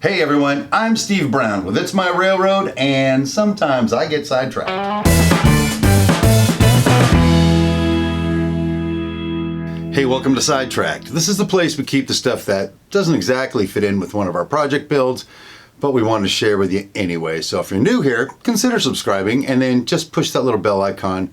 Hey everyone, I'm Steve Brown with It's My Railroad, and sometimes I get sidetracked. Hey, welcome to Sidetracked. This is the place we keep the stuff that doesn't exactly fit in with one of our project builds, but we want to share with you anyway. So if you're new here, consider subscribing and then just push that little bell icon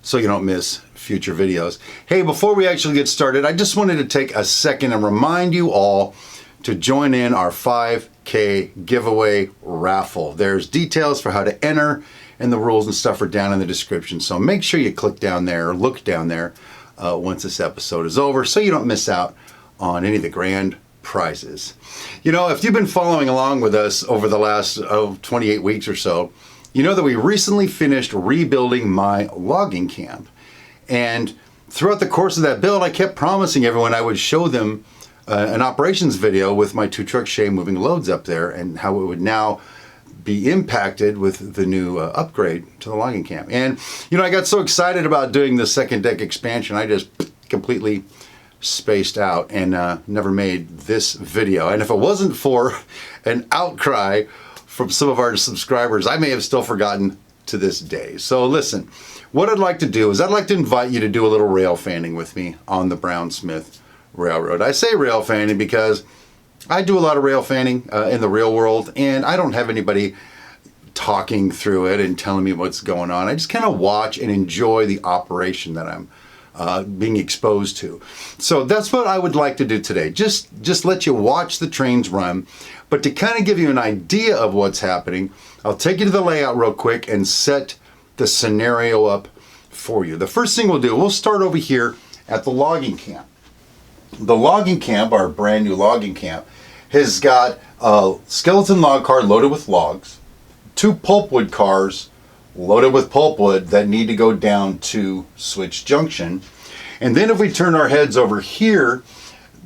so you don't miss future videos. Hey, before we actually get started, I just wanted to take a second and remind you all to join in our 5K giveaway raffle. There's details for how to enter and the rules and stuff are down in the description. So make sure you click down there or look down there once this episode is over so you don't miss out on any of the grand prizes. You know, if you've been following along with us over the last 28 weeks or so, you know that we recently finished rebuilding my logging camp. And throughout the course of that build, I kept promising everyone I would show them an operations video with my 2-truck shay moving loads up there and how it would now be impacted with the new upgrade to the logging camp. And you know, I got so excited about doing the second deck expansion, I just completely spaced out and never made this video. And if it wasn't for an outcry from some of our subscribers, I may have still forgotten to this day. So listen, what I'd like to do is I'd like to invite you to do a little rail fanning with me on the Brown-Smith Railroad. I say rail fanning because I do a lot of rail fanning in the real world, and I don't have anybody talking through it and telling me what's going on. I just kind of watch and enjoy the operation that I'm being exposed to. So that's what I would like to do today. Just let you watch the trains run, but to kind of give you an idea of what's happening, I'll take you to the layout real quick and set the scenario up for you. The first thing we'll do, we'll start over here at the logging camp. The logging camp, our brand new logging camp, has got a skeleton log car loaded with logs, 2 pulpwood cars loaded with pulpwood that need to go down to Switch Junction. And then if we turn our heads over here,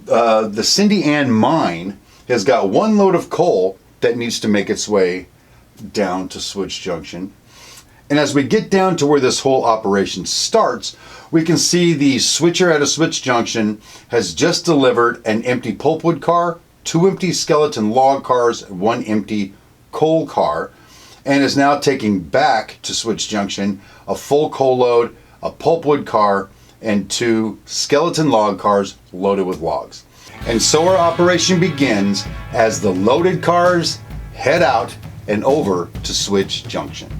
the Cyndi mine has got 1 load of coal that needs to make its way down to Switch Junction. And as we get down to where this whole operation starts, we can see the switcher at a Switch Junction has just delivered an empty pulpwood car, 2 empty skeleton log cars, 1 empty coal car, and is now taking back to Switch Junction a full coal load, a pulpwood car, and 2 skeleton log cars loaded with logs. And so our operation begins as the loaded cars head out and over to Switch Junction.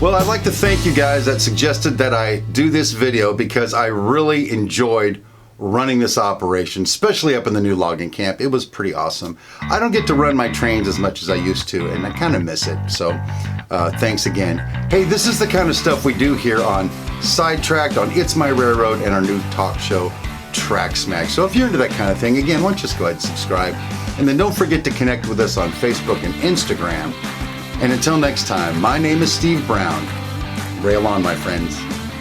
Well, I'd like to thank you guys that suggested that I do this video because I really enjoyed running this operation, especially up in the new logging camp. It was pretty awesome. I don't get to run my trains as much as I used to, and I kind of miss it. So thanks again. Hey, this is the kind of stuff we do here on Sidetracked, on It's My Railroad, and our new talk show, Track Smack. So if you're into that kind of thing, again, why don't you just go ahead and subscribe. And then don't forget to connect with us on Facebook and Instagram. And until next time, my name is Steve Brown. Rail on, my friends.